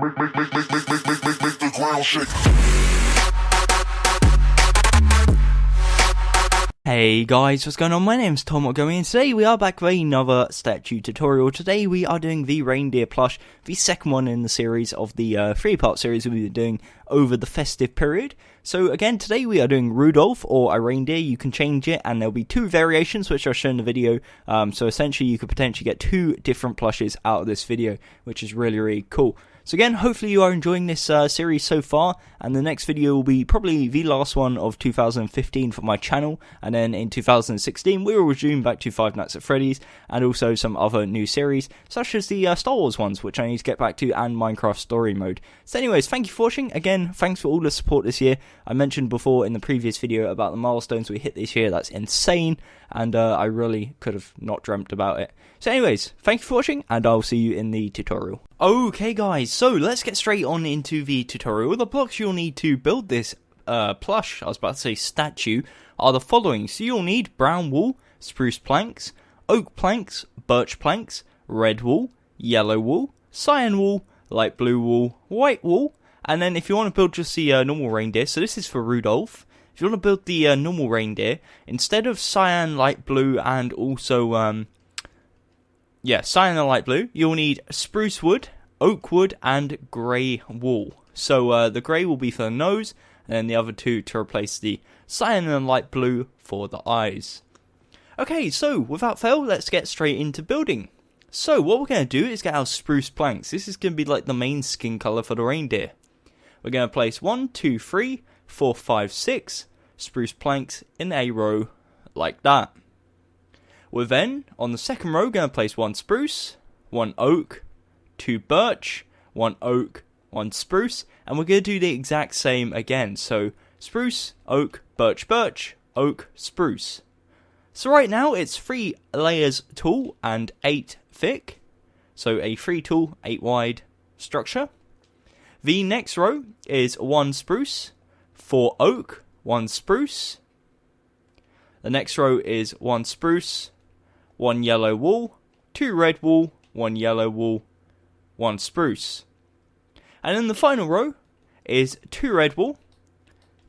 Make the ground shake. Hey guys, what's going on? My name's Tom Gummy, and today we are back with another statue tutorial. Today we are doing the Reindeer Plush, the second one in the series of the three-part series we've been doing over the festive period. So again, today we are doing Rudolph, or a reindeer. You can change it, and there'll be two variations which I'll show in the video. So essentially you could potentially get two different plushes out of this video, which is really, really cool. So again, hopefully you are enjoying this series so far, and the next video will be probably the last one of 2015 for my channel, and then in 2016 we will resume back to Five Nights at Freddy's, and also some other new series, such as the Star Wars ones, which I need to get back to, and Minecraft Story Mode. So anyways, thank you for watching. Again, thanks for all the support this year. I mentioned before in the previous video about the milestones we hit this year. That's insane, and I really could have not dreamt about it. So anyways, thank you for watching, and I'll see you in the tutorial. Okay guys, so let's get straight on into the tutorial. The blocks you'll need to build this plush, I was about to say statue, are the following. So you'll need brown wool, spruce planks, oak planks, birch planks, red wool, yellow wool, cyan wool, light blue wool, white wool, and then if you want to build just the normal reindeer, so this is for Rudolph. If you want to build the normal reindeer, instead of cyan, light blue, and also cyan and light blue, you'll need spruce wood, oak wood, and grey wool. So the grey will be for the nose, and then the other two to replace the cyan and light blue for the eyes. Okay, so without fail, let's get straight into building. So what we're going to do is get our spruce planks. This is going to be like the main skin colour for the reindeer. We're going to place 1, 2, 3, 4, 5, 6 spruce planks in a row like that. We're then, on the second row, going to place 1 spruce, 1 oak, 2 birch, 1 oak, 1 spruce, and we're going to do the exact same again. So, spruce, oak, birch, birch, oak, spruce. So right now, it's 3 layers tall and 8 thick. So a 3 tall, 8 wide structure. The next row is 1 spruce, 4 oak, 1 spruce. The next row is 1 spruce, 1 yellow wool, 2 red wool, 1 yellow wool, 1 spruce. And then the final row is 2 red wool,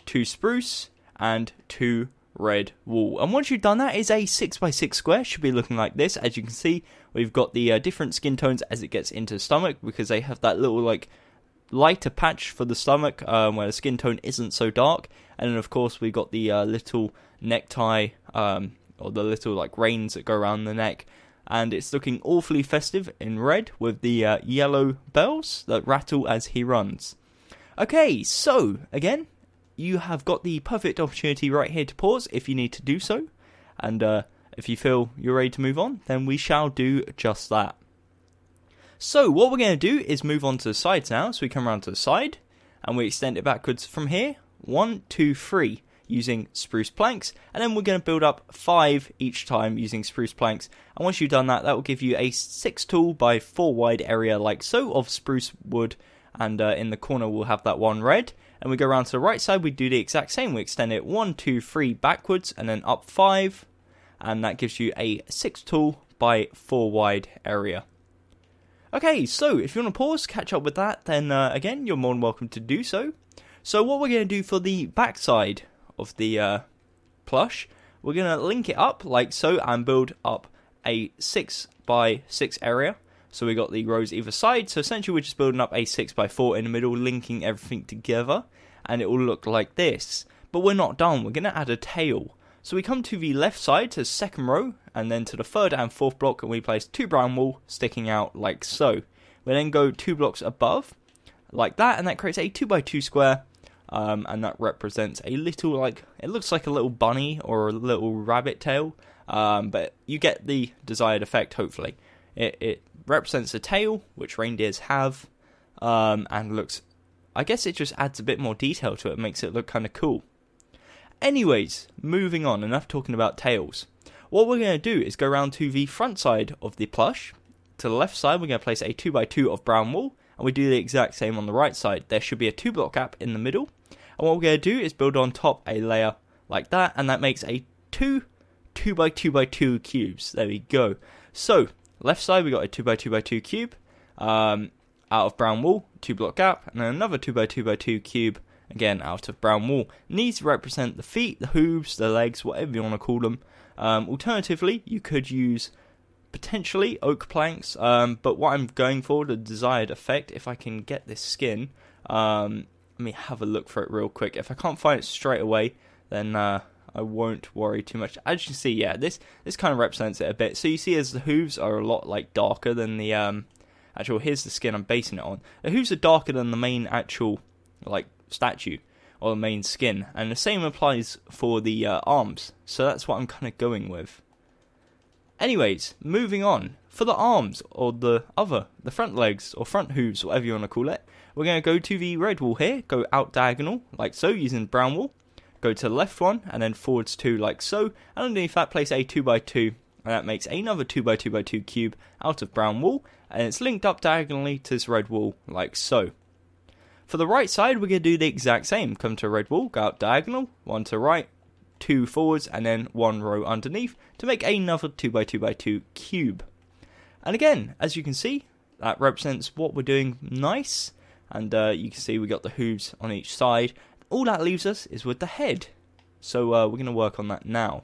2 spruce, and 2 red wool. And once you've done that, it's a 6x6 square. Should be looking like this. As you can see, we've got the different skin tones as it gets into the stomach, because they have that little like lighter patch for the stomach where the skin tone isn't so dark. And then of course we've got the little necktie or the little like reins that go around the neck, and it's looking awfully festive in red with the yellow bells that rattle as he runs. Okay, so again, you have got the perfect opportunity right here to pause if you need to do so, and if you feel you're ready to move on, then we shall do just that. So what we're going to do is move on to the sides now. So we come around to the side and we extend it backwards from here, 1, 2, 3, using spruce planks, and then we're going to build up 5 each time using spruce planks. And once you've done that, that will give you a 6 tall by 4 wide area like so of spruce wood, and in the corner we'll have that 1 red. And we go around to the right side, we do the exact same. We extend it 1, 2, 3 backwards, and then up 5, and that gives you a 6 tall by 4 wide area. Okay, so if you want to pause, catch up with that, then again, you're more than welcome to do so. So what we're going to do for the back side of the plush, we're going to link it up like so and build up a 6x6 area. So we got the rows either side, so essentially we're just building up a 6x4 in the middle, linking everything together, and it will look like this. But we're not done, we're going to add a tail. So we come to the left side, to the second row, and then to the third and fourth block, and we place 2 brown wool sticking out like so. We then go 2 blocks above, like that, and that creates a 2x2 square, and that represents a little, like, it looks like a little bunny or a little rabbit tail, but you get the desired effect, hopefully. It represents a tail, which reindeers have, and looks, I guess it just adds a bit more detail to it, makes it look kind of cool. Anyways, moving on, enough talking about tails. What we're going to do is go around to the front side of the plush. To the left side, we're going to place a 2x2 of brown wool, and we do the exact same on the right side. There should be a 2 block gap in the middle, and what we're going to do is build on top a layer like that, and that makes a 2x2x2 cubes. There we go. So, left side, we got a 2x2x2 cube, out of brown wool, 2 block gap, and then another 2x2x2 cube, again out of brown wool. And these represent the feet, the hooves, the legs, whatever you want to call them. Alternatively, you could use potentially oak planks, but what I'm going for, the desired effect, if I can get this skin, let me have a look for it real quick. If I can't find it straight away, then I won't worry too much. As you can see, yeah, this kind of represents it a bit. So you see as the hooves are a lot like darker than the actual, here's the skin I'm basing it on. The hooves are darker than the main actual like statue or the main skin, and the same applies for the arms. So that's what I'm kind of going with. Anyways, moving on. For the arms, or the front legs, or front hooves, whatever you want to call it, we're going to go to the red wool here, go out diagonal, like so, using brown wool, go to the left one, and then forwards 2, like so, and underneath that place a 2x2, and that makes another 2x2x2 cube out of brown wool, and it's linked up diagonally to this red wool, like so. For the right side, we're going to do the exact same. Come to red wool, go out diagonal, 1 to right, 2 forwards, and then 1 row underneath to make another 2x2x2 cube. And again, as you can see, that represents what we're doing nice, and you can see we got the hooves on each side. All that leaves us is with the head, so we're going to work on that now.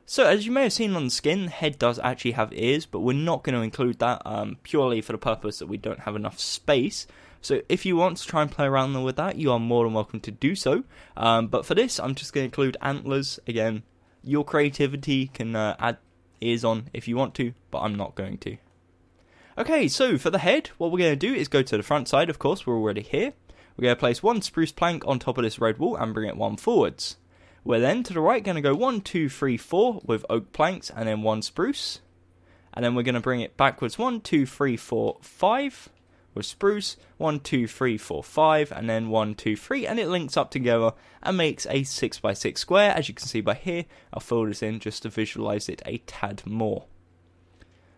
So as you may have seen on the skin, the head does actually have ears, but we're not going to include that purely for the purpose that we don't have enough space. So if you want to try and play around with that, you are more than welcome to do so. But for this, I'm just going to include antlers. Again, your creativity can add ears on if you want to, but I'm not going to. Okay, so for the head, what we're going to do is go to the front side, of course, we're already here. We're going to place 1 spruce plank on top of this red wool and bring it 1 forwards. We're then to the right going to go 1, 2, 3, 4 with oak planks and then 1 spruce. And then we're going to bring it backwards 1, 2, 3, 4, 5. With spruce, 1, 2, 3, 4, 5, and then 1, 2, 3, and it links up together and makes a 6x6 square. As you can see by here, I'll fill this in just to visualize it a tad more.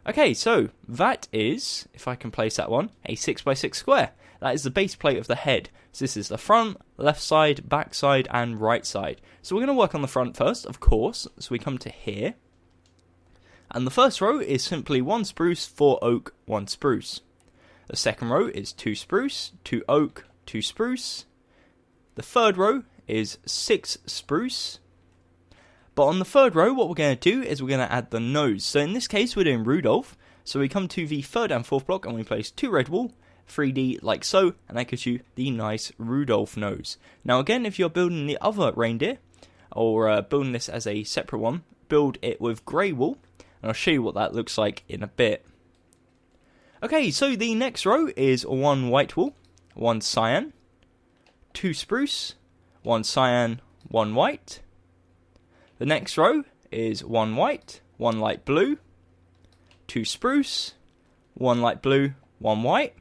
Okay, so that is, if I can place that one, a 6x6 square. That is the base plate of the head. So this is the front, left side, back side, and right side. So we're going to work on the front first, of course. So we come to here. And the first row is simply 1 spruce, 4 oak, 1 spruce. The second row is 2 spruce, 2 oak, 2 spruce. The third row is 6 spruce. But on the third row, what we're going to do is we're going to add the nose. So in this case, we're doing Rudolph. So we come to the third and fourth block and we place 2 red wool, 3D like so, and that gives you the nice Rudolph nose. Now again, if you're building the other reindeer, or building this as a separate one, build it with grey wool, and I'll show you what that looks like in a bit. Okay, so the next row is 1 white wool, 1 cyan, 2 spruce, 1 cyan, 1 white. The next row is 1 white, 1 light blue, 2 spruce, 1 light blue, 1 white.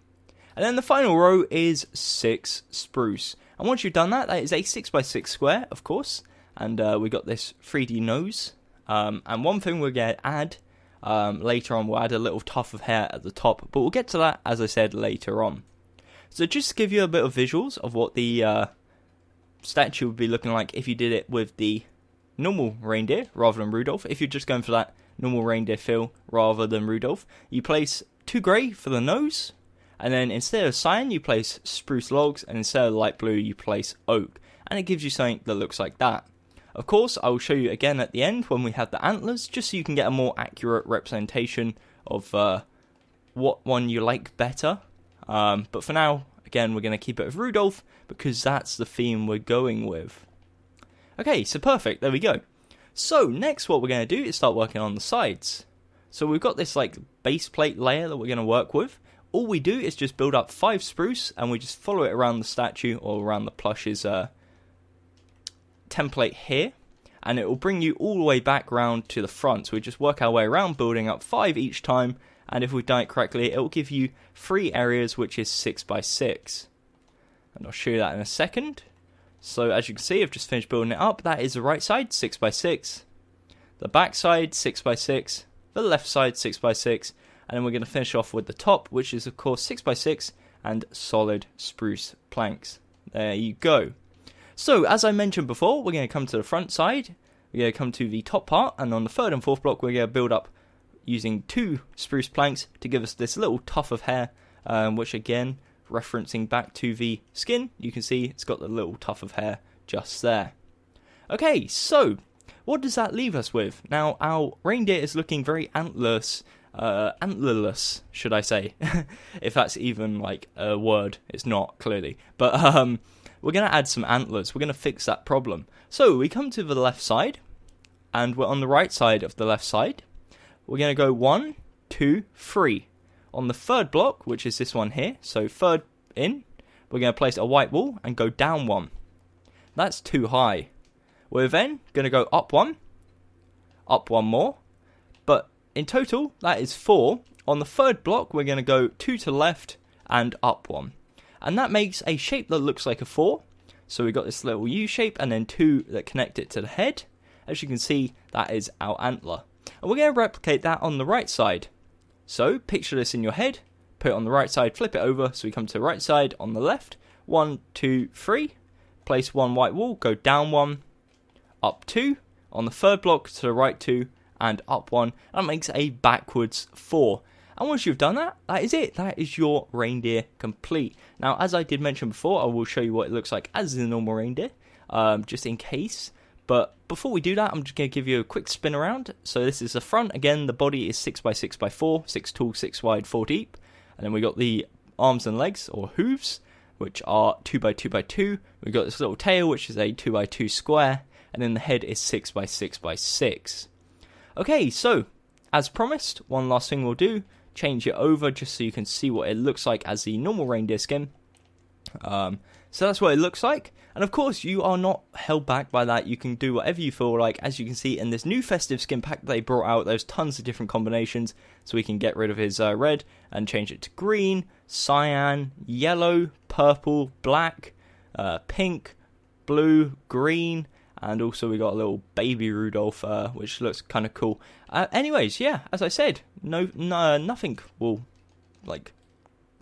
And then the final row is 6 spruce. And once you've done that, that is a 6x6 square, of course. And we got this 3D nose. And one thing we're going to add later on, we'll add a little tuft of hair at the top, but we'll get to that, as I said, later on. So just to give you a bit of visuals of what the statue would be looking like if you did it with the normal reindeer rather than Rudolph. If you're just going for that normal reindeer feel rather than Rudolph, you place 2 grey for the nose, and then instead of cyan you place spruce logs, and instead of light blue you place oak, and it gives you something that looks like that. Of course, I will show you again at the end when we have the antlers, just so you can get a more accurate representation of what one you like better. But for now, again, we're going to keep it with Rudolph, because that's the theme we're going with. Okay, so perfect, there we go. So, next what we're going to do is start working on the sides. So we've got this like base plate layer that we're going to work with. All we do is just build up 5 spruce, and we just follow it around the statue, or around the plush's template here, and it will bring you all the way back round to the front. So we just work our way around, building up 5 each time, and if we've done it correctly, it will give you 3 areas, which is 6x6. And I'll show you that in a second. So as you can see, I've just finished building it up. That is the right side, 6x6, the back side, 6x6, the left side, 6x6, and then we're going to finish off with the top, which is of course 6x6 and solid spruce planks. There you go. So, as I mentioned before, we're going to come to the front side, we're going to come to the top part, and on the third and fourth block we're going to build up using 2 spruce planks to give us this little tuft of hair which again, referencing back to the skin, you can see it's got the little tuft of hair just there. Okay, so what does that leave us with? Now, our reindeer is looking very antlerless, should I say, if that's even like a word. It's not, clearly, but we're going to add some antlers. We're going to fix that problem. So we come to the left side, and we're on the right side of the left side. We're going to go 1, 2, 3. On the third block, which is this one here, so third in, we're going to place a white wall and go down 1. That's too high. We're then going to go up 1 more, but in total, that is 4. On the third block, we're going to go 2 to the left and up 1. And that makes a shape that looks like a 4. So we've got this little U shape and then 2 that connect it to the head. As you can see, that is our antler. And we're going to replicate that on the right side. So picture this in your head, put it on the right side, flip it over, so we come to the right side on the left. 1, 2, 3. Place 1 white wall, go down 1, up 2. On the third block to the right 2, and up 1. That makes a backwards 4. And once you've done that, that is it. That is your reindeer complete. Now, as I did mention before, I will show you what it looks like as a normal reindeer, just in case. But before we do that, I'm just going to give you a quick spin around. So this is the front. Again, the body is 6x6x4, 6 tall, 6 wide, 4 deep. And then we got the arms and legs, or hooves, which are 2x2x2. We've got this little tail, which is a 2x2 square. And then the head is 6x6x6. Okay, so as promised, one last thing we'll do, change it over just so you can see what it looks like as the normal reindeer skin. So that's what it looks like, and of course you are not held back by that. You can do whatever you feel like. As you can see in this new festive skin pack they brought out, there's tons of different combinations, so we can get rid of his red and change it to green, cyan, yellow, purple, black, pink, blue, green. And also we got a little baby Rudolph, which looks kind of cool. Anyways, yeah, as I said, nothing will like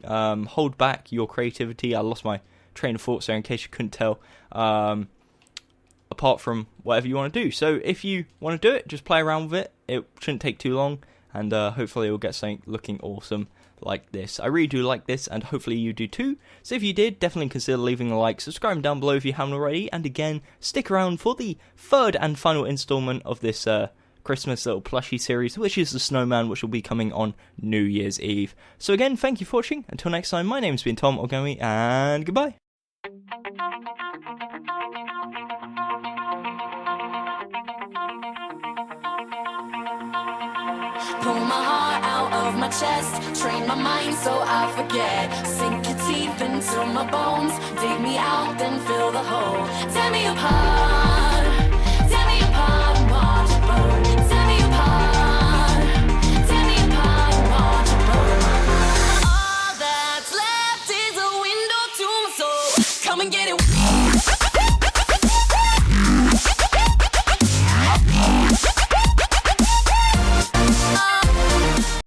hold back your creativity. I lost my train of thought, so in case you couldn't tell, apart from whatever you want to do. So if you want to do it, just play around with it. It shouldn't take too long, and hopefully you'll get something looking awesome like this. I really do like this, and hopefully you do too. So if you did, definitely consider leaving a like, subscribing down below if you haven't already, and again, stick around for the third and final installment of this Christmas little plushie series, which is the Snowman, which will be coming on New Year's Eve. So again, thank you for watching. Until next time, my name's been Tom or Gummy, and goodbye. Pull my heart out of my chest, train my mind so I forget. Sink your teeth into my bones, dig me out, then fill the hole. Tear me apart.